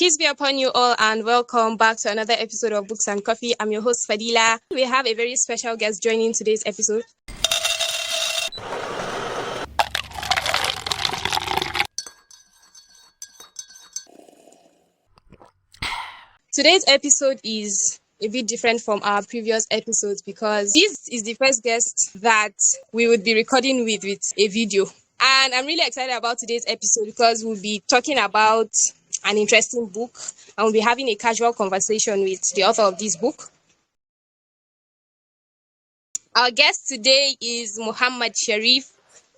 Peace be upon you all and welcome back to another episode of Books and Coffee. I'm your host Fadila. We have a very special guest joining today's episode. Today's episode is a bit different from our previous episodes because this is the first guest that we would be recording with a video. And I'm really excited about today's episode because we'll be talking about an interesting book and we'll be having a casual conversation with the author of this book. Our guest today is Muhammad Sharif,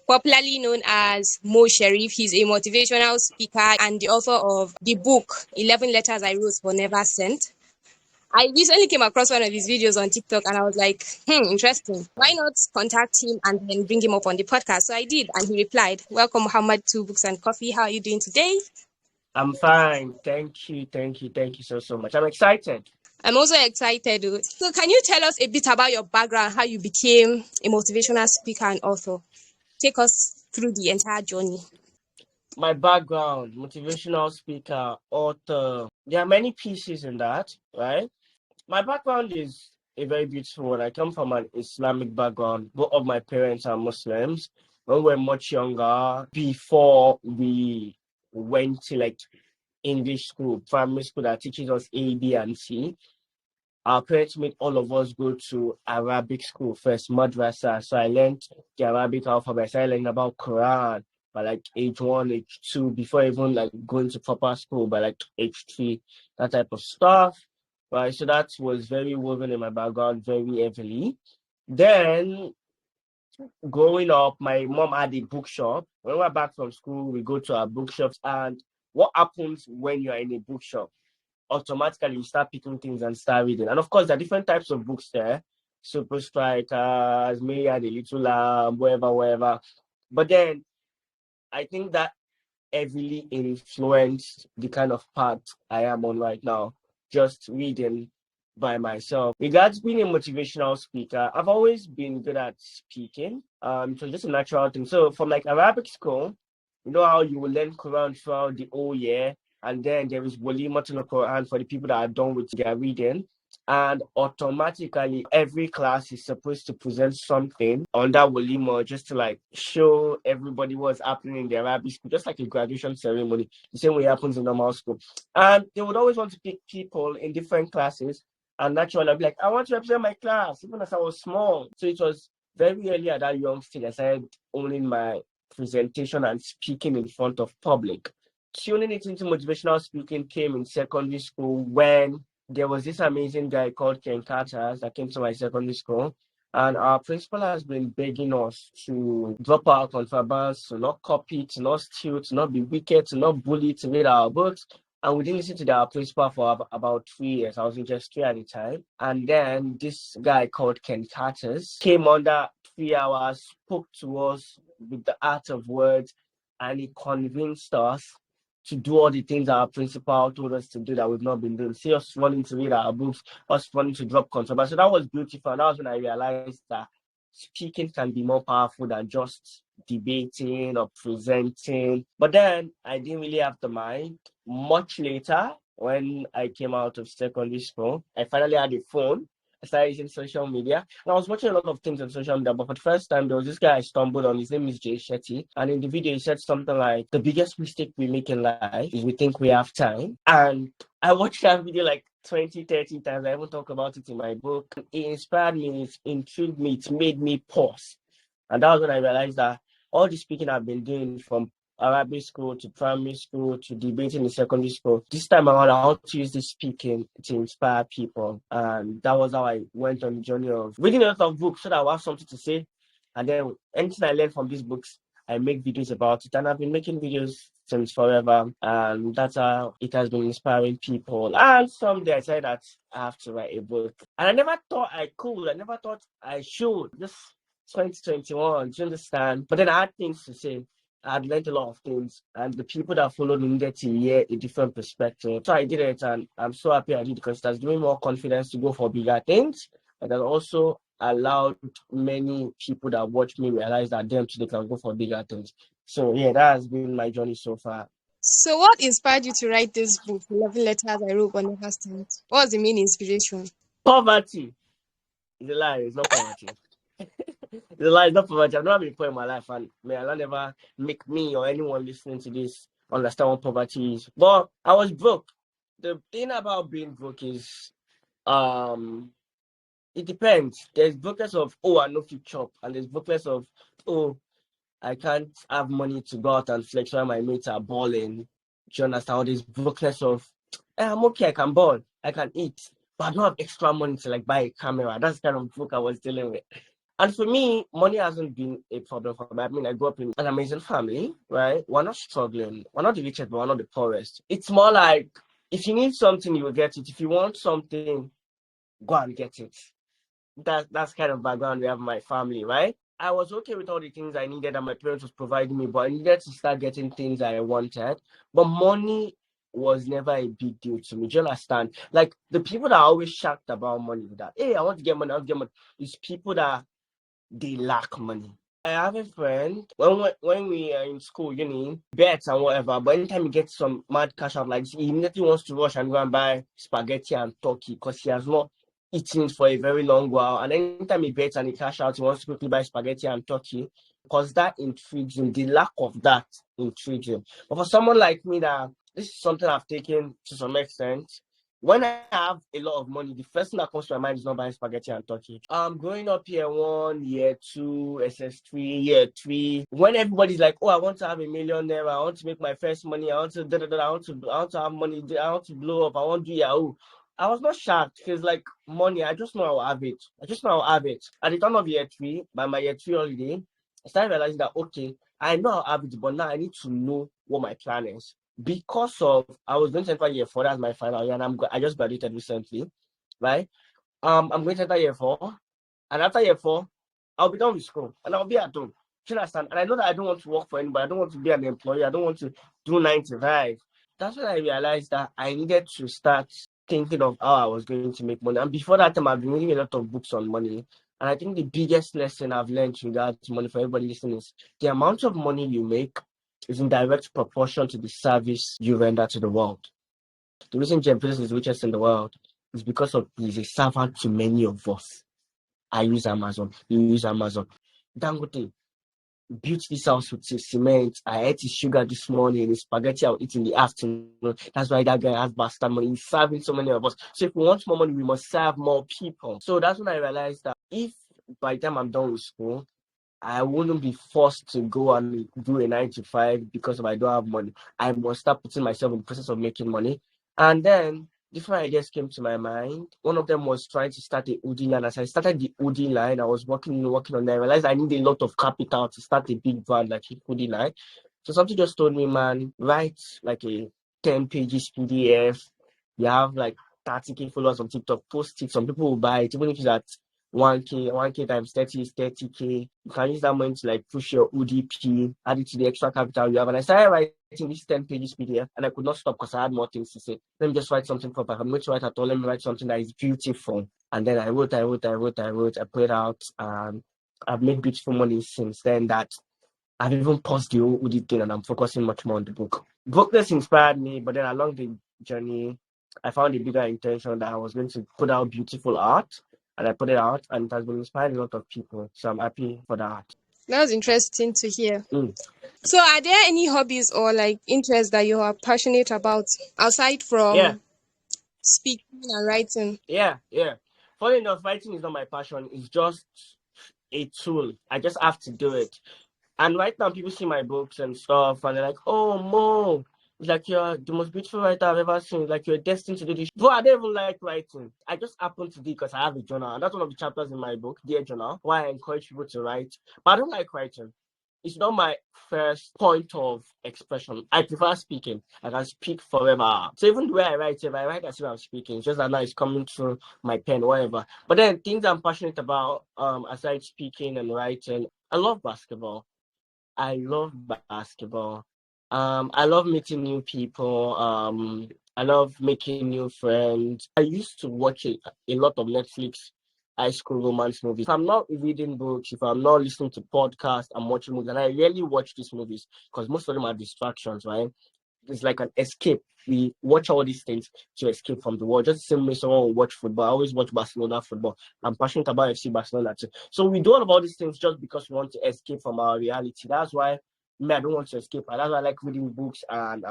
popularly known as Mo Sharif. He's a motivational speaker and the author of the book 11 Letters I Wrote But Never Sent. I recently came across one of his videos on TikTok and I was like, interesting. Why not contact him and then bring him up on the podcast? So I did, and he replied, "Welcome, Muhammad, to Books and Coffee. How are you doing today?" I'm fine. Thank you so much. I'm excited. I'm also excited. So can you tell us a bit about your background, how you became a motivational speaker and author? Take us through the entire journey. My background, motivational speaker, author. There are many pieces in that, right? My background is a very beautiful one. I come from an Islamic background. Both of my parents are Muslims. When we were much younger, before we went to English school, primary school that teaches us A, B, and C, our parents made all of us go to Arabic school first, madrasa. So I learned the Arabic alphabet. I started learning about Quran by age 1, age 2, before even going to proper school by age 3, that type of stuff. Right. So that was very woven in my background very heavily. Then growing up, my mom had a bookshop. When we're back from school, we go to our bookshops. And what happens when you're in a bookshop? Automatically you start picking things and start reading. And of course, there are different types of books there. Super Strikers, Maya the Little Lamb, whatever. But then I think that heavily influenced the kind of path I am on right now, just reading by myself. Regards being a motivational speaker, I've always been good at speaking. It was just a natural thing. So from Arabic school, you know how you will learn Quran throughout the whole year, and then there is Walima to the Quran for the people that are done with their reading. And automatically, every class is supposed to present something on that Walima just to show everybody what's happening in the Arabic school, just like a graduation ceremony, the same way it happens in normal school. And they would always want to pick people in different classes. And naturally, I'd be like, I want to represent my class, even as I was small. So it was very early at that young stage I started owning my presentation and speaking in front of public. Tuning it into motivational speaking came in secondary school when there was this amazing guy called Ken Carter that came to my secondary school. And our principal has been begging us to drop our contrabands, to not copy, to not steal, to not be wicked, to not bully, to read our books. And we didn't listen to our principal for about 3 years. I was in just 3 at the time. And then this guy called Ken Carter came under 3 hours, spoke to us with the art of words, and he convinced us to do all the things our principal told us to do that we've not been doing. See us wanting to read our books, us wanting to drop contraband. So that was beautiful. And that was when I realized that speaking can be more powerful than just debating or presenting. But then I didn't really have the mind. Much later, when I came out of secondary school, I finally had a phone. I started using social media. And I was watching a lot of things on social media, but for the first time, there was this guy I stumbled on. His name is Jay Shetty. And in the video, he said something like, the biggest mistake we make in life is we think we have time. And I watched that video 20, 30 times. I even talk about it in my book. It inspired me, it intrigued me, it made me pause. And that was when I realized that all the speaking I've been doing from Arabic school to primary school to debating in secondary school, this time around I want to use this speaking to inspire people. And that was how I went on the journey of reading a lot of books so that I will have something to say. And then anything I learn from these books, I make videos about it. And I've been making videos since forever. And that's how it has been inspiring people. And someday I said that I have to write a book. And I never thought I could. I never thought I should. Just 2021, do you understand? But then I had things to say. I had learned a lot of things, and the people that followed me needed to hear a different perspective. So I did it, and I'm so happy I did because it has given me more confidence to go for bigger things. And that also allowed many people that watch me realize that them too they can go for bigger things. So yeah, that has been my journey so far. So, what inspired you to write this book, 11 Letters I Wrote But Never Sent? What was the main inspiration? Poverty is a lie. It's not poverty. It's a lie. It's not poverty. I've never been poor in my life, and may Allah never make me or anyone listening to this understand what poverty is. But I was broke. The thing about being broke is, um, it depends. There's brokenness of, oh, I know you chop, and there's brokenness of, oh, I can't have money to go out and flex while my mates are balling. Do you understand? All this brokenness of, I'm okay, I can ball, I can eat, but I don't have extra money to like buy a camera. That's the kind of broke I was dealing with. And for me, money hasn't been a problem for me. I mean, I grew up in an amazing family, right? We're not struggling. We're not the richest, but we're not the poorest. It's more like if you need something, you will get it. If you want something, go and get it. That's kind of background we have in my family, right? I was okay with all the things I needed that my parents was providing me, but I needed to start getting things I wanted. But money was never a big deal to me. Do you understand? Like the people that are always shocked about money, that hey, I want to get money, I want to get money, is people that they lack money. I have a friend when we are in school, bets and whatever. But anytime he gets some mad cash out like this, he immediately wants to rush and go and buy spaghetti and turkey because he has not eaten for a very long while. And anytime he bets and he cash out, he wants to quickly buy spaghetti and turkey because that intrigues him. The lack of that intrigues him. But for someone like me, that this is something I've taken to some extent. When I have a lot of money, the first thing that comes to my mind is not buying spaghetti and turkey. Growing up year one, year two, SS3, year three, when everybody's like, oh, I want to have $1 million there, I want to make my first money, I want to I want to have money, I want to blow up, I want to do Yahoo. I was not shocked because like money, I just know I'll have it. I just know I'll have it. At the turn of year three, by my year three holiday, I started realizing that okay, I know I'll have it, but now I need to know what my plan is because of I was going to enter year four, that's my final year, and I just graduated recently, right? I'm going to enter year four, and after year four, I'll be done with school and I'll be at home. Do you understand? And I know that I don't want to work for anybody. I don't want to be an employee. I don't want to do 9 to 5. That's when I realized that I needed to start thinking of how I was going to make money. And before that time, I've been reading a lot of books on money. And I think the biggest lesson I've learned regards money for everybody listening is the amount of money you make is in direct proportion to the service you render to the world. The reason Jeff Bezos is the richest in the world is because of he's a servant to many of us. I use Amazon. You use Amazon. Dangote built this house with his cement. I ate his sugar this morning. His spaghetti I'll eat in the afternoon. That's why that guy has bastard money. He's serving so many of us. So if we want more money, we must serve more people. So that's when I realized that if by the time I'm done with school, I wouldn't be forced to go and do a 9 to 5 because I don't have money. I must start putting myself in the process of making money. And then different ideas came to my mind. One of them was trying to start a hoodie line. As I started the hoodie line, I was working on that. I realized I need a lot of capital to start a big brand like a hoodie line. So something just told me, man, write like a 10 pages PDF. You have like 30K followers on TikTok, post it. Some people will buy it, even if it's at 1K times 30 is 30K. You can use that money to like push your UDP, add it to the extra capital you have. And I started writing this 10 pages PDF and I could not stop because I had more things to say. Let me just write something proper. I'm going to write at all. Let me write something that is beautiful. And then I wrote, I put it out, and I've made beautiful money since then that I've even paused the whole Udi thing and I'm focusing much more on the book. Brokenness inspired me, but then along the journey, I found a bigger intention that I was going to put out beautiful art, and I put it out, and it has been inspiring a lot of people. So I'm happy for that. That was interesting to hear. Mm. So, are there any hobbies or like interests that you are passionate about aside Yeah, from speaking and writing? yeah. Funny enough, writing is not my passion. It's just a tool. I just have to do it. And right now, people see my books and stuff, and they're like, "Oh, Mo, it's like you're the most beautiful writer I've ever seen. Like you're destined to do this." But I don't even like writing. I just happen to do because I have a journal, and that's one of the chapters in my book, Dear Journal, why I encourage people to write. But I don't like writing. It's not my first point of expression. I prefer speaking. I can speak forever. So even the way I write, if I write as if I'm speaking, it's just that now it's coming through my pen, whatever. But then things I'm passionate about, aside speaking and writing, I love basketball. I love basketball. I love meeting new people. I love making new friends. I used to watch a lot of Netflix high school romance movies. If I'm not reading books, if I'm not listening to podcasts, I'm watching movies. And I rarely watch these movies because most of them are distractions, right? it's like an escape. We watch all these things to escape from the world. Just the same way someone will watch football. I always watch Barcelona football. I'm passionate about FC Barcelona too. So we do all of all these things just because we want to escape from our reality. That's why me, I don't want to escape. And that's why I like reading books and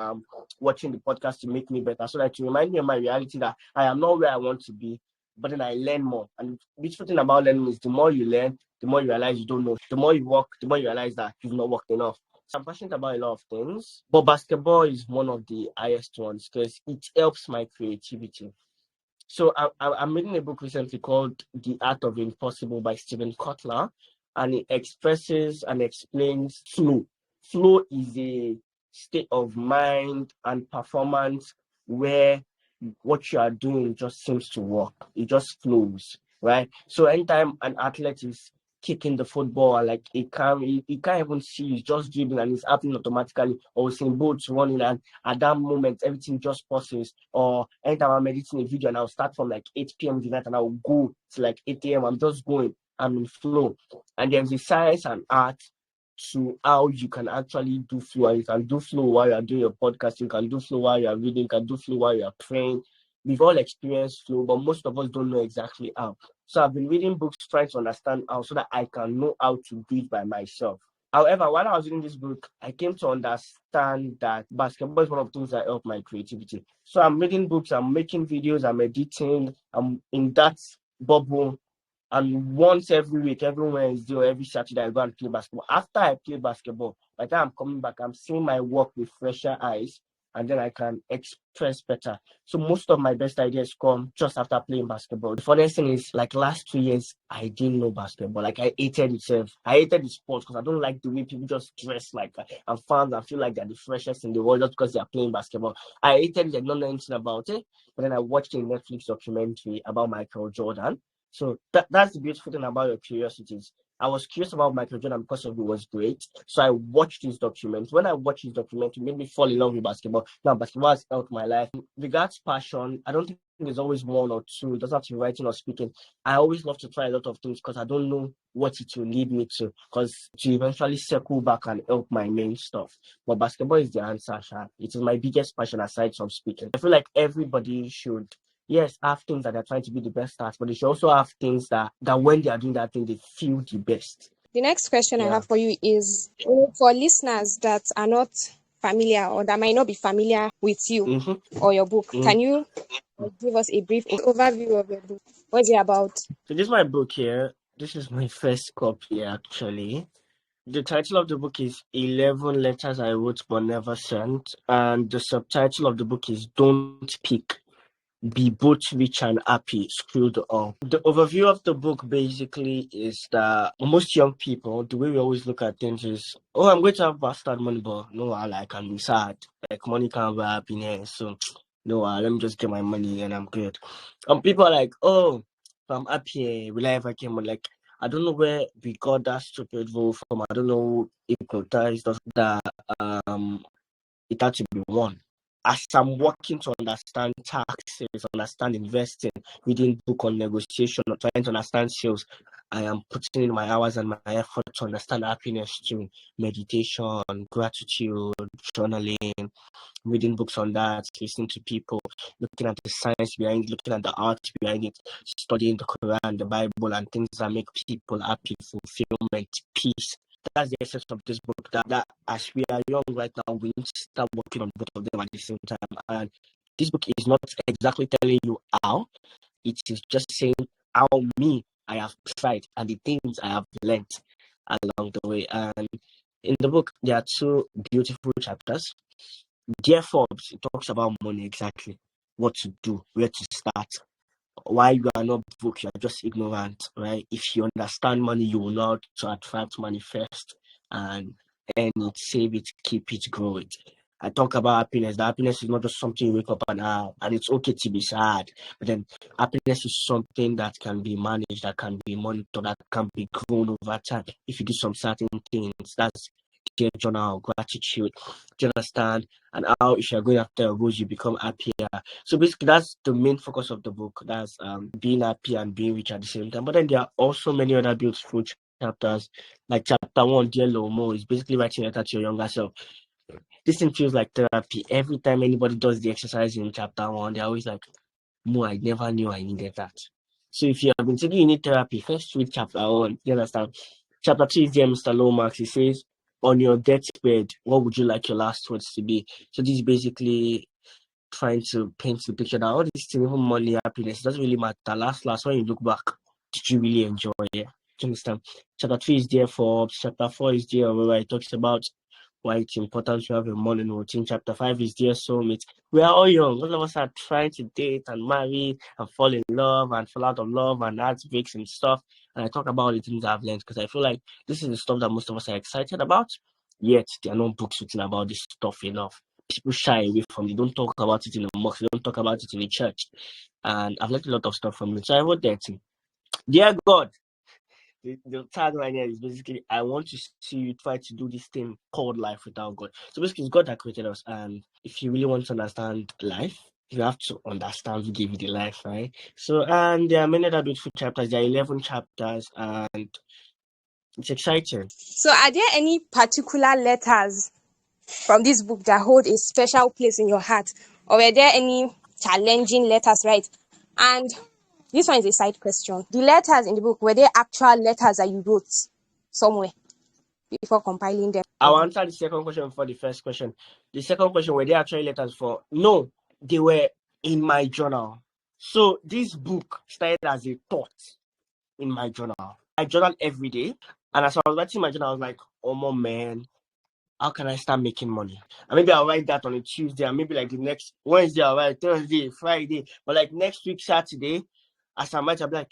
watching the podcast to make me better. So that to remind me of my reality that I am not where I want to be, but then I learn more. And the beautiful thing about learning is the more you learn, the more you realize you don't know. The more you work, the more you realize that you've not worked enough. So I'm passionate about a lot of things, but basketball is one of the highest ones because it helps my creativity. So I'm reading a book recently called The Art of Impossible by Stephen Kotler, and it expresses and explains flow. Flow is a state of mind and performance where what you are doing just seems to work. It just flows, right? So anytime an athlete is kicking the football, like he can't even see, he's just dribbling and it's happening automatically, or seeing boats running, and at that moment everything just pauses. Or anytime I'm editing a video and I'll start from like 8 p.m. the night and I'll go to like 8 a.m. I'm just going, I'm in flow. And there's a science and art to how you can actually do flow. And you can do flow while you're doing your podcast, you can do flow while you're reading, you can do flow while you're praying. We've all experienced flow, but most of us don't know exactly how. So I've been reading books trying to understand how so that I can know how to do it by myself. However, while I was reading this book, I came to understand that basketball is one of the things that help my creativity. So I'm reading books, I'm making videos, I'm editing, I'm in that bubble. And once every week, every Wednesday or every Saturday, I go and play basketball. After I play basketball, by the time I'm coming back, I'm seeing my work with fresher eyes, and then I can express better. So most of my best ideas come just after playing basketball. The funniest thing is, like last 2 years, I didn't know basketball. Like I hated itself. I hated the sport because I don't like the way people just dress like and fans and feel like they're the freshest in the world just because they're playing basketball. I hated it. I don't know anything about it. But then I watched a Netflix documentary about Michael Jordan. So that's the beautiful thing about your curiosities. I was curious about Michael Jordan because of it was great. So I watched his document. When I watched his document, it made me fall in love with basketball. Now basketball has helped my life. Regards passion, I don't think there's always one or two. It doesn't have to be writing or speaking. I always love to try a lot of things because I don't know what it will lead me to. Because to eventually circle back and help my main stuff. But basketball is the answer, Sha. It is my biggest passion aside from speaking. I feel like everybody should, yes, have things that they're trying to be the best at, but they should also have things that when they are doing that thing, they feel the best. The next question I Yeah. have for you is for listeners that are not familiar or that might not be familiar with you Mm-hmm. or your book, Mm-hmm. can you give us a brief overview of your book? What's it about? So this is my book here. This is my first copy actually. The title of the book is 11 Letters I Wrote But Never Sent, and the subtitle of the book is Don't Pick. Be both rich and happy, screw the all. The overview of the book basically is that most young people, the way we always look at things is, oh, I'm going to have bastard money, but no, I can be sad. Like money can't buy happiness, so no, let me just get my money and I'm good. And people are like, oh, if I'm happy, will I ever get money? Like, I don't know where we got that stupid rule from. I don't know who hypnotized us that um it had to be one. As I'm working to understand taxes, understand investing, reading book on negotiation, or trying to understand sales, I am putting in my hours and my effort to understand happiness too. Meditation, gratitude, journaling, reading books on that, listening to people, looking at the science behind it, looking at the art behind it, studying the Quran, the Bible, and things that make people happy, fulfillment, peace. That's the essence of this book. That as we are young right now, we need to start working on both of them at the same time. And this book is not exactly telling you how, it is just saying how me I have tried and the things I have learned along the way. And in the book, there are two beautiful chapters. Dear Forbes, it talks about money exactly, what to do, where to start, why you are not broke, you are just ignorant, right? If you understand money, you will know how to attract money first and earn it, save it, keep it, grow it. I talk about happiness. The happiness is not just something you wake up and have, and it's okay to be sad. But then happiness is something that can be managed, that can be monitored, that can be grown over time. If you do some certain things, that's dear journal, gratitude. Do you understand? And how if you're going after a rose, you become happier. So basically, that's the main focus of the book. That's being happy and being rich at the same time. But then there are also many other beautiful chapters. Like chapter one, Dear Lomo, is basically writing a letter to your younger self. This thing feels like therapy. Every time anybody does the exercise in chapter 1, they're always like, Mo, I never knew I needed that. So if you have been thinking you need therapy, first read chapter 1. You understand? Chapter 2 is there, Mr. Lomax. He says, on your deathbed, what would you like your last words to be? So this is basically trying to paint the picture that all these things, even money, happiness, it doesn't really matter. Last, when you look back, did you really enjoy it? Do you understand? Chapter 3 is there for chapter 4 is there where it talks about why it's important to have a morning routine. Chapter 5 is there soulmate. We are all young. All of us are trying to date and marry and fall in love and fall out of love and heartbreaks and stuff. And I talk about all the things I've learned because I feel like this is the stuff that most of us are excited about. Yet there are no books written about this stuff enough. People shy away from it. They don't talk about it in the mosque. They don't talk about it in the church. And I've learned a lot of stuff from it. So I wrote that thing. Dear God, the tagline here is basically, I want to see you try to do this thing called life without God. So basically, it's God that created us. And if you really want to understand life, you have to understand who gave you the life, right? So, and there are many other beautiful chapters. There are 11 chapters, and it's exciting. So, are there any particular letters from this book that hold a special place in your heart, or were there any challenging letters, right? And this one is a side question. The letters in the book, were they actual letters that you wrote somewhere before compiling them? I'll answer the second question before the first question. The second question, were they actually letters for? No, they were in my journal. So this book started as a thought in my journal. I journal every day. And as I was writing my journal, I was like, oh my man, how can I start making money? And maybe I'll write that on a Tuesday, and maybe like the next Wednesday, I'll write Thursday, Friday. But like next week, Saturday, as I'm writing, I'll be like,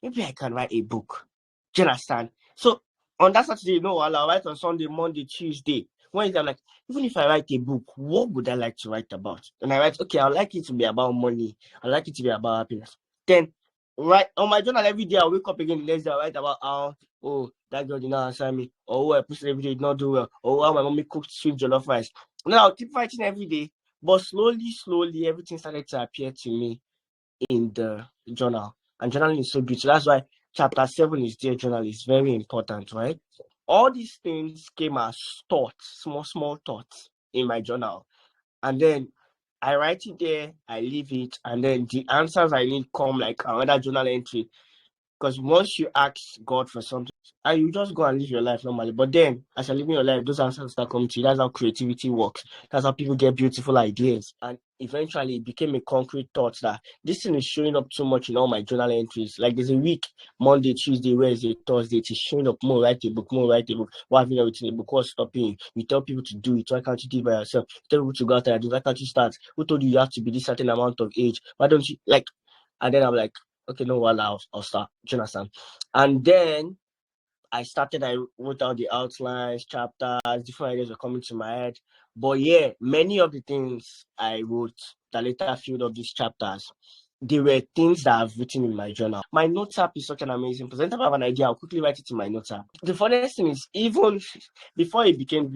maybe I can write a book. Do you understand? So on that Saturday, I'll write on Sunday, Monday, Tuesday. Wednesday, I'm like, even if I write a book, what would I like to write about? And I write, okay, I'd like it to be about money. I'd like it to be about happiness. Then, right on my journal every day, I wake up again the next day, I write about how, oh, that girl did not answer me, or I posted every day did not do well, or how my mommy cooked sweet jollof rice. Now I'll keep writing every day, but slowly, everything started to appear to me in the journal. And journaling is so beautiful. That's why chapter 7 is there. Journal is very important, right? All these things came as thoughts, small thoughts in my journal. And then I write it there, I leave it, and then the answers I need come like another journal entry. Because once you ask God for something, and you just go and live your life normally. But then, as you're living your life, those answers start coming to you. That's how creativity works. That's how people get beautiful ideas. And eventually, it became a concrete thought that this thing is showing up too much in all my journal entries. Like there's a week, Monday, Tuesday, Wednesday, Thursday, it's showing up more. Write a book, more. Write a book. Why haven't you written a book? What's stopping you? You tell people to do it. Why can't you do it by yourself? You tell people to go out there and do it. Why can't you start? Who told you you have to be this certain amount of age? Why don't you like? And then I'm like, okay, no, well, I'll start. Do you understand? And then I wrote out the outlines, chapters, different ideas were coming to my head. But yeah, many of the things I wrote that later filled up these chapters, they were things that I've written in my journal. My notes app is such an amazing place. Anytime I have an idea, I'll quickly write it in my notes app. The funniest thing is, even before it became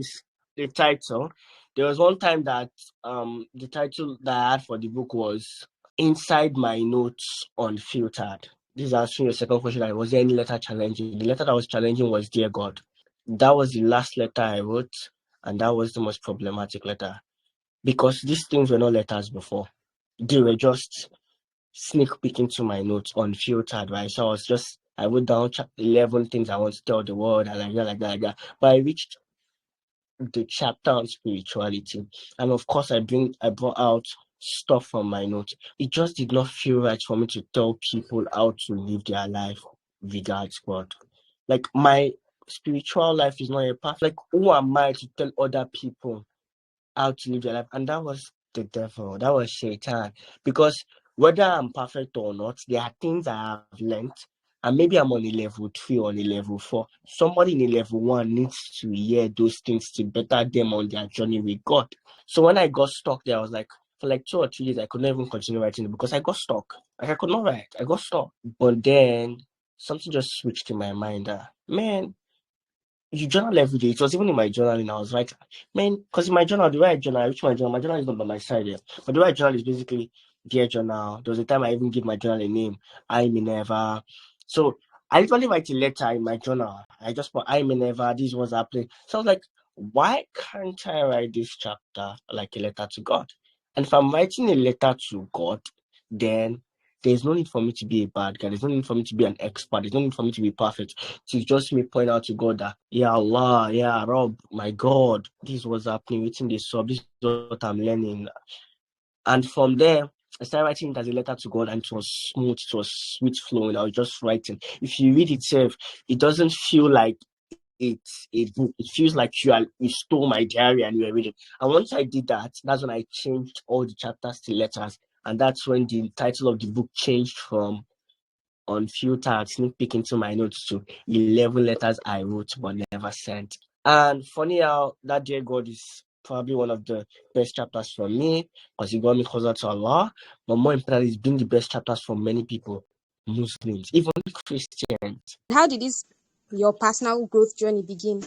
the title, there was one time that the title that I had for the book was Inside My Notes Unfiltered. This is answering your second question. Was there any letter challenging? The letter that was challenging was Dear God. That was the last letter I wrote, and that was the most problematic letter. Because these things were not letters before. They were just sneak peek into my notes unfiltered, right? So I wrote down 11 things I want to tell the world, and like that. But I reached the chapter on spirituality, and of course I brought out stuff from my notes. It just did not feel right for me to tell people how to live their life regards God. Like my spiritual life is not a path. Like who am I to tell other people how to live their life? And that was the devil. That was Shaitan. Because whether I'm perfect or not, there are things I have learned. And maybe I'm on a level 3 or on a level 4. Somebody in a level 1 needs to hear those things to better them on their journey with God. So when I got stuck there, I was like, for like 2 or 3 days, I could not even continue writing it because I got stuck. Like I could not write. I got stuck. But then something just switched in my mind. Man, you journal every day. It was even in my journaling. I was like, man, because in my journal, the way I journal, I reach my journal is not by my side yet. But the way I journal is basically dear journal. There was a time I even give my journal a name, I Minerva. So I literally write a letter in my journal. I just put I Minerva, this was happening. So I was like, why can't I write this chapter like a letter to God? And if I'm writing a letter to God, then there's no need for me to be a bad guy. There's no need for me to be an expert. There's no need for me to be perfect. So it's just me point out to God that, yeah, Allah, yeah, Rob, my God, this was happening, waiting this up, this is what I'm learning. And from there, I started writing it as a letter to God, and it was smooth, it was sweet flowing. I was just writing. If you read itself, it doesn't feel like it's a book. It feels like you stole my diary and you were reading. And once I did that, that's when I changed all the chapters to letters. And that's when the title of the book changed from Unfiltered Sneak Peek into my notes to 11 letters I wrote but never sent. And funny how that Dear God is probably one of the best chapters for me because it got me closer to Allah. But more importantly, it's been the best chapters for many people, Muslims, even Christians. How did this your personal growth journey begin?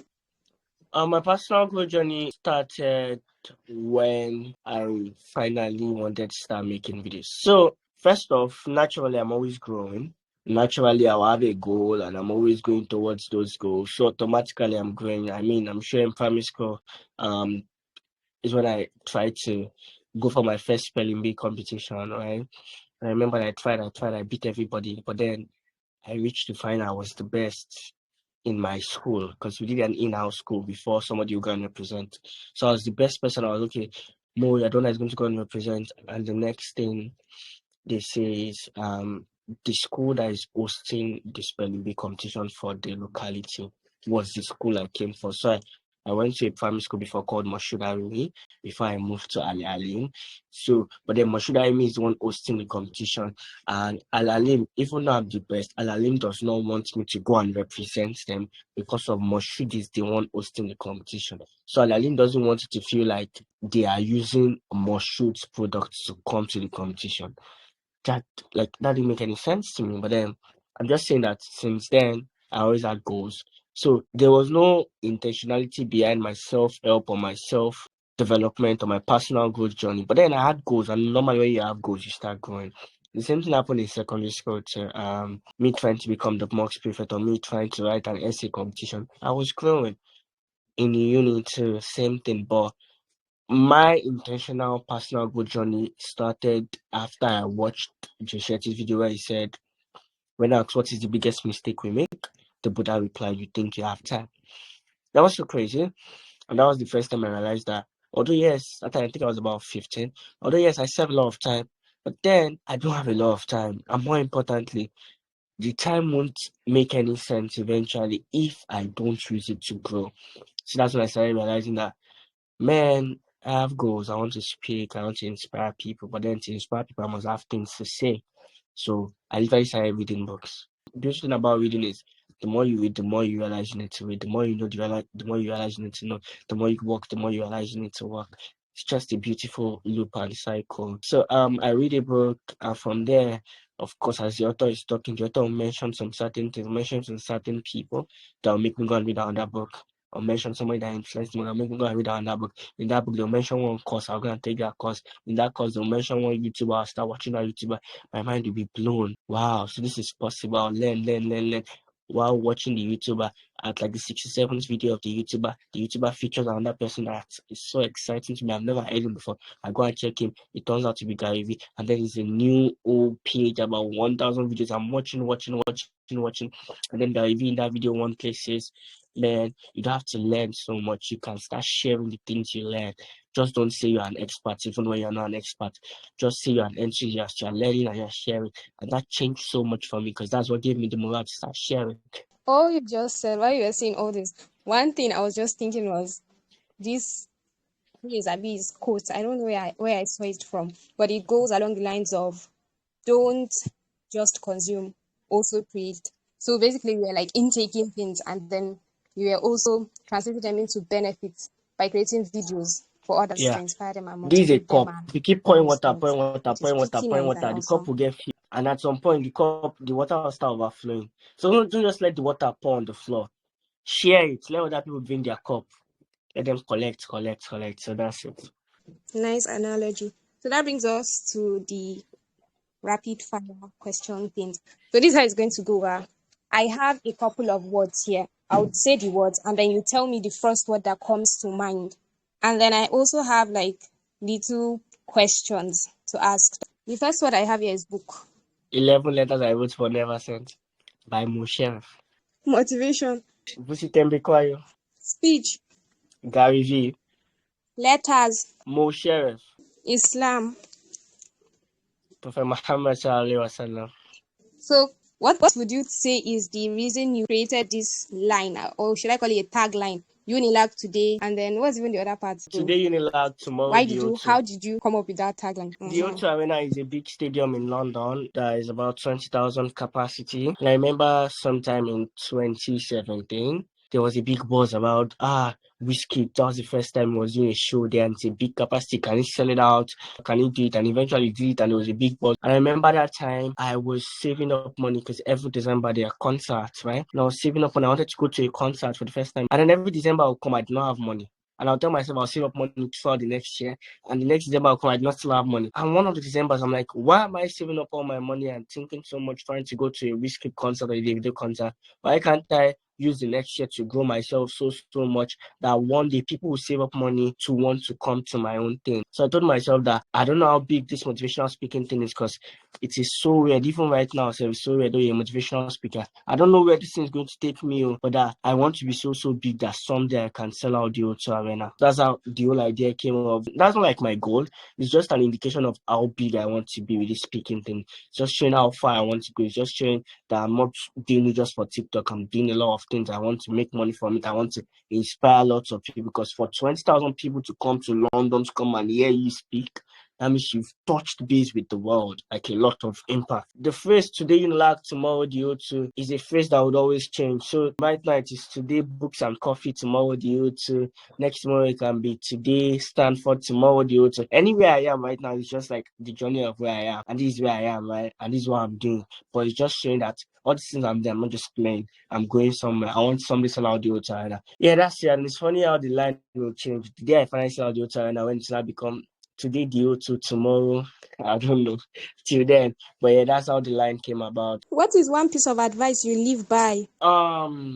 My personal growth journey started when I finally wanted to start making videos. So, first off, naturally, I'm always growing. Naturally, I'll have a goal and I'm always going towards those goals. So, automatically, I'm growing. I mean, I'm sure in primary school, um, is when I tried to go for my first spelling bee competition, right? I remember I beat everybody, but then I reached the final. I was the best in my school because we did an in-house school before somebody would go and represent. So I was the best person. I was okay. Mo, Yadona is going to go and represent, and the next thing they say is the school that is hosting the spelling bee competition for the locality was the school I came for. So I went to a primary school before called Moshudarumi before I moved to Ali Alim. So, but then Moshudarumi is the one hosting the competition. And Al Alim, even though I'm the best, Al Alim does not want me to go and represent them because of Moshud is the one hosting the competition. So Al Alim doesn't want it to feel like they are using Moshud's products to come to the competition. That didn't make any sense to me. But then I'm just saying that since then I always had goals. So there was no intentionality behind my self-help or my self-development or my personal growth journey. But then I had goals, and normally when you have goals, you start growing. The same thing happened in secondary school to me trying to become the mocks prefect or me trying to write an essay competition. I was growing in uni too, same thing, but my intentional personal growth journey started after I watched Joshetti's video where he said, when asked what is the biggest mistake we make, the Buddha replied, you think you have time. That was so crazy. And that was the first time I realized that, although yes, at I think I was about 15, although yes, I still have a lot of time, but then I don't have a lot of time. And more importantly, the time won't make any sense eventually if I don't use it to grow. So that's when I started realizing that, man, I have goals. I want to speak. I want to inspire people. But then to inspire people, I must have things to say. So I literally started reading books. The beautiful thing about reading is the more you read, the more you realize you need to read. The more you know, the more you realize you need to know. The more you work, the more you realize you need to work. It's just a beautiful loop and cycle. So I read a book, and from there, of course, as the author is talking, the author will mention some certain things, mention some certain people that will make me go and read another book. Or mention somebody that influenced me. I'll make me go and read another book. In that book, they'll mention one course. I'll go and take that course. In that course, they'll mention one YouTuber. I'll start watching that YouTuber. My mind will be blown. Wow, so this is possible. I'll learn. While watching the YouTuber at like the 67th video of the YouTuber features another person that is so exciting to me. I've never heard him before. I go and check him. It turns out to be Gary V. And then there's a new old page about 1,000 videos. I'm watching. And then Gary V in that video one place says, man, you don't have to learn so much. You can start sharing the things you learn. Just don't say you're an expert, even when you're not an expert. Just say you're an enthusiast, you're learning and you're sharing. And that changed so much for me because that's what gave me the morale to start sharing. All you just said while you were saying all this, one thing I was just thinking was this is Abi's quote. I don't know where I saw it from, but it goes along the lines of don't just consume, also create. So basically, we're like intaking things and then you are also translating them into benefits by creating videos for others to Yeah. inspire them and This is a motivate them cup. and If you keep all pouring those water, things. pouring water, It is pouring water, pretty pouring nice and water, the cup awesome. will get filled. And at some point, the water will start overflowing. So don't just let the water pour on the floor. Share it. Let other people bring their cup. Let them collect. So that's it. Nice analogy. So that brings us to the rapid fire question things. So this is how it's going to go. I have a couple of words here. I would say the words, and then you tell me the first word that comes to mind. And then I also have like little questions to ask. The first word I have here is book. 11 letters I wrote for never sent by Moshe. Motivation. Busi Tembekwayo. Speech. Gary V. Letters. Mo Sheriff. Islam. Prophet Muhammad Sallallahu Alaihi Wasallam. So, what would you say is the reason you created this line, or should I call it a tagline? Unilag today, and then what's even the other part? Today Unilag, tomorrow Why the did you? O2. How did you come up with that tagline? The O2 Arena is a big stadium in London that is about 20,000 capacity. And I remember sometime in 2017, there was a big buzz about whiskey. That was the first time he was doing a show there, and it's a big capacity. Can he sell it out? Can he do it? And eventually did it, and it was a big buzz. And I remember that time I was saving up money because every December there are concerts, right? And I was saving up money. I wanted to go to a concert for the first time. And then every December will come, I did not have money. And I'll tell myself I'll save up money for the next year. And the next December I'll come, I do not still have money. And one of the Decembers, I'm like, why am I saving up all my money and thinking so much trying to go to a whiskey concert or a Davido concert? Why can't I use the next year to grow myself so much that one day people will save up money to want to come to my own thing? So I told myself that I don't know how big this motivational speaking thing is because it is so weird. Even right now, so it's so weird. Though you're a motivational speaker, I don't know where this thing is going to take me, but that I want to be so big that someday I can sell out the O2 Arena. That's how the whole idea came up. That's not like my goal. It's just an indication of how big I want to be with this speaking thing. It's just showing how far I want to go. It's just showing that I'm not doing it just for TikTok. I'm doing a lot of things. I want to make money from it. I want to inspire lots of people because for 20,000 people to come to London to come and hear you speak, that means you've touched base with the world, like a lot of impact. The phrase today Unilag, tomorrow the O2 is a phrase that would always change. So right now it is today books and coffee, tomorrow the O2. Next tomorrow it can be today Stanford, tomorrow the O2. Anywhere I am right now, it's just like the journey of where I am. And this is where I am, right? And this is what I'm doing. But it's just showing that all these things I'm doing, I'm not just playing. I'm going somewhere. I want somebody to sell out the O2 Arena. Yeah, that's it. And it's funny how the line will change. The day I finally sell out the O2 Arena, when it's now become today the O2, tomorrow, I don't know, till then. But yeah, that's how the line came about. What is one piece of advice you live by?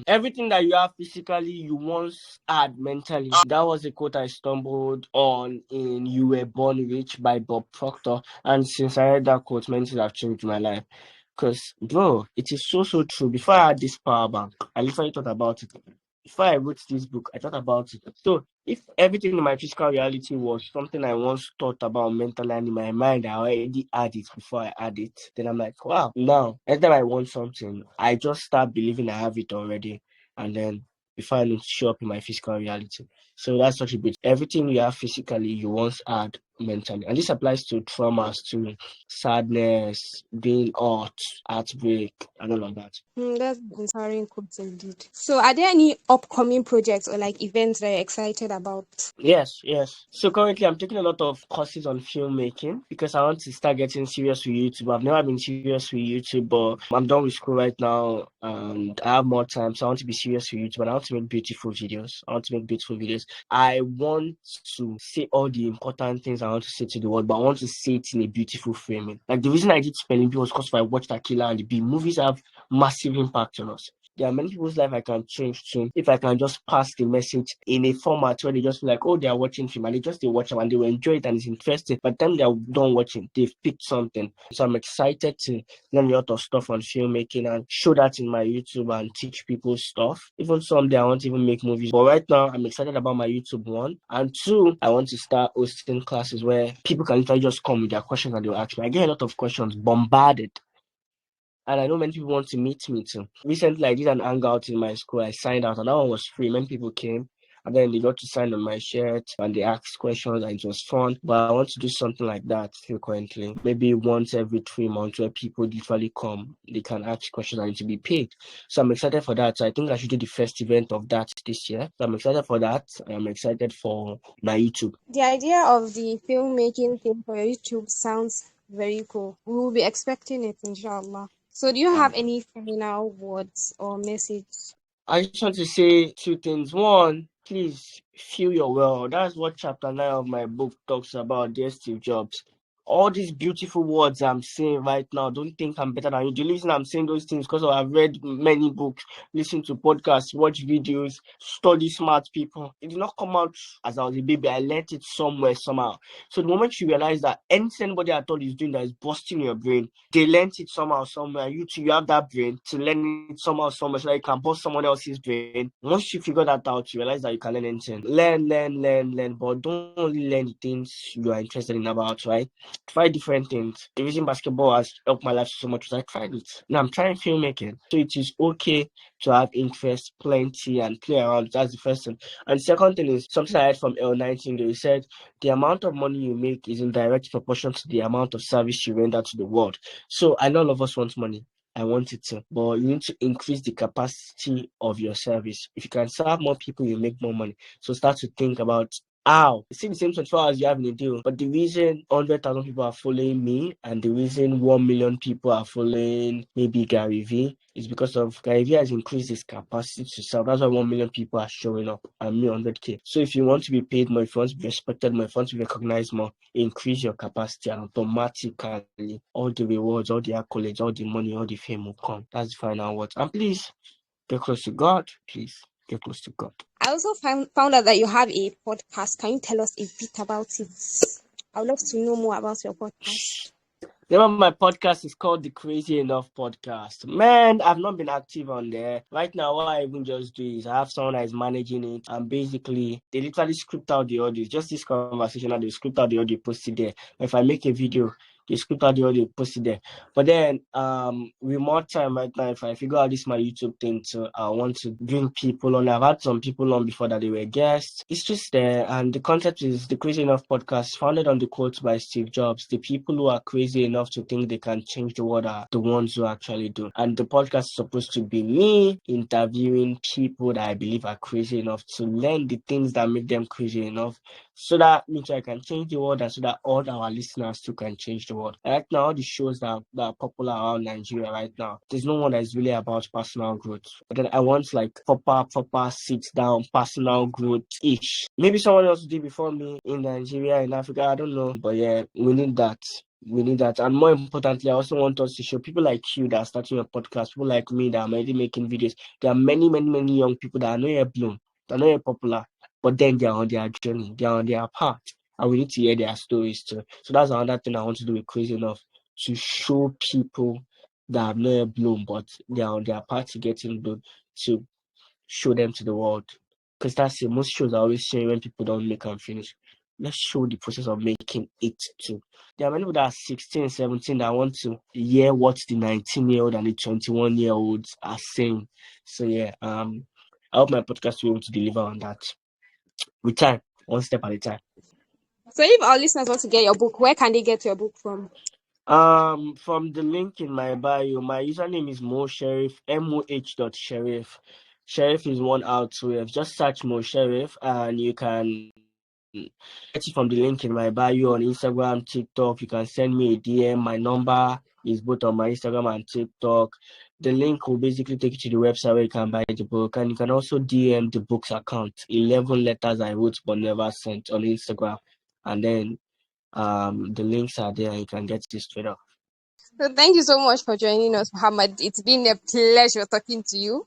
Everything that you have physically, you once had mentally. That was a quote I stumbled on in You Were Born Rich by Bob Proctor. And since I read that quote, many things have changed my life. Because, bro, it is so true. Before I had this power bank, I literally thought about it. Before I wrote this book, I thought about it. So if everything in my physical reality was something I once thought about mentally and in my mind, I already had it before I had it, then I'm like, wow, now, anytime I want something, I just start believing I have it already. And then before I show up in my physical reality. So that's such a bit. Everything you have physically, you once had mentally. And this applies to traumas, to sadness, being hurt, heartbreak, and all of that. That's inspiring quotes indeed. So, are there any upcoming projects or like events that you're excited about? Yes. So currently I'm taking a lot of courses on filmmaking because I want to start getting serious with YouTube. I've never been serious with YouTube, but I'm done with school right now and I have more time. So I want to be serious with YouTube and I want to make beautiful videos. I want to say all the important things I want to say to the world, but I want to say it in a beautiful framing. Like the reason I did spelling bee was because I watched Akila and the Bee. Movies have massive impact on us. There are many people's life I can change to if I can just pass the message in a format where they just feel like, oh, they are watching film and they watch them and they will enjoy it and it's interesting. By the time they are done watching, they've picked something. So I'm excited to learn a lot of stuff on filmmaking and show that in my YouTube and teach people stuff. Even someday I want to even make movies. But right now I'm excited about my YouTube, one. And two, I want to start hosting classes where people can literally just come with their questions and they'll ask me. I get a lot of questions bombarded. And I know many people want to meet me too. Recently, I did an hangout in my school. I signed out, and that one was free. Many people came, and then they got to sign on my shirt, and they asked questions, and it was fun. But I want to do something like that frequently. Maybe once every 3 months, where people literally come, they can ask questions and to be paid. So I'm excited for that. So I think I should do the first event of that this year. So I'm excited for that. I'm excited for my YouTube. The idea of the filmmaking thing for YouTube sounds very cool. We will be expecting it, inshallah. So, do you have any final words or message? I just want to say two things. One, please feel your well. That's what chapter 9 of my book talks about, dear Steve Jobs. all these beautiful words I'm saying right now, don't think I'm better than you. The reason I'm saying those things because I've read many books, listened to podcasts, watched videos, study smart people. It did not come out as I was a baby. I learned it somewhere, somehow. So the moment you realize that anything anybody at all is doing that is busting your brain, they learned it somehow, somewhere. You too, you have that brain to learn it somehow, somewhere, so that you can bust someone else's brain. Once you figure that out, you realize that you can learn anything. Learn, but don't only learn the things you are interested in about, right? Try different things. The reason basketball has helped my life so much is I tried it. Now I'm trying filmmaking. So it is okay to have interest plenty and play around. That's the first thing. And the second thing is something I heard from L19. They said the amount of money you make is in direct proportion to the amount of service you render to the world. So I know all of us want money. I want it to, but you need to increase the capacity of your service. If you can serve more people, you make more money. So start to think about how. See the same 24 hours you have in a day, but the reason 100,000 people are following me and the reason 1 million people are following maybe Gary V is because of Gary V has increased his capacity to serve. That's why 1 million people are showing up and me 100K. So if you want to be paid more, if you want to be respected more, if you want to be recognized more, increase your capacity and automatically all the rewards, all the accolades, all the money, all the fame will come. That's the final words. And please get close to God. Please get close to God. I also found out that you have a podcast. Can you tell us a bit about it? I would love to know more about your podcast. The name of my podcast is called the Crazy Enough Podcast. Man, I've not been active on there. Right now, what I even just do is I have someone that is managing it, and basically they literally script out the audio. Just this conversation, they script out the audio, post it there. If I make a video, they script out the audio, post it there. But then with more time right now, if I figure out this my YouTube thing, so I want to bring people on. I've had some people on before that they were guests. It's just there, and the concept is the Crazy Enough Podcast, founded on the quote by Steve Jobs. The people who are crazy enough to think they can change the world are the ones who actually do. And the podcast is supposed to be me interviewing people that I believe are crazy enough to learn the things that make them crazy enough, so that means I can change the world and so that all our listeners too can change the world. Right now, all the shows that are popular around Nigeria right now, there's no one that is really about personal growth. But then I want like proper sit down personal growth ish. Maybe someone else did before me in Nigeria, in Africa, I don't know. But yeah, we need that. We need that. And more importantly, I also want us to show people like you that are starting a podcast, people like me that are already making videos. There are many young people that are not yet blown, that are not yet popular, but then they are on their journey, they are on their path, and we need to hear their stories too. So that's another thing I want to do with Crazy Enough, to show people that have not yet blown, but they are on their path to getting blown, to show them to the world. Because that's it. Most shows are always showing when people don't make and finish. Let's show the process of making it too. There are many people that are 16, 17 that want to hear what the 19-year-old and the 21-year-olds are saying. So yeah, I hope my podcast will be able to deliver on that with time, one step at a time. So, if our listeners want to get your book, where can they get your book from? From the link in my bio, my username is Mo Sheriff, moh.sheriff. Sheriff is one out, so just search Mo Sheriff and you can get it from the link in my bio on Instagram, TikTok. You can send me a DM. My number is both on my Instagram and TikTok. The link will basically take you to the website where you can buy the book, and you can also DM the book's account, 11 letters I wrote but never sent, on Instagram, and then the links are there and you can get it straight up. So, thank you so much for joining us, Muhammad. It's been a pleasure talking to you.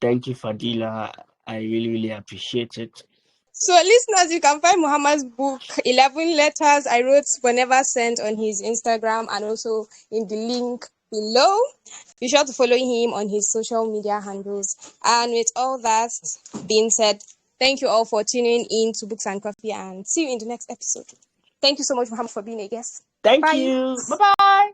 Thank you, Fadila. I really appreciate it. So, listeners, you can find Muhammad's book, 11 Letters I Wrote But Never Sent, on his Instagram and also in the link below. Be sure to follow him on his social media handles. And with all that being said, thank you all for tuning in to Books and Coffee, and see you in the next episode. Thank you so much, Muhammad, for being a guest. Thank Bye. you. Bye bye.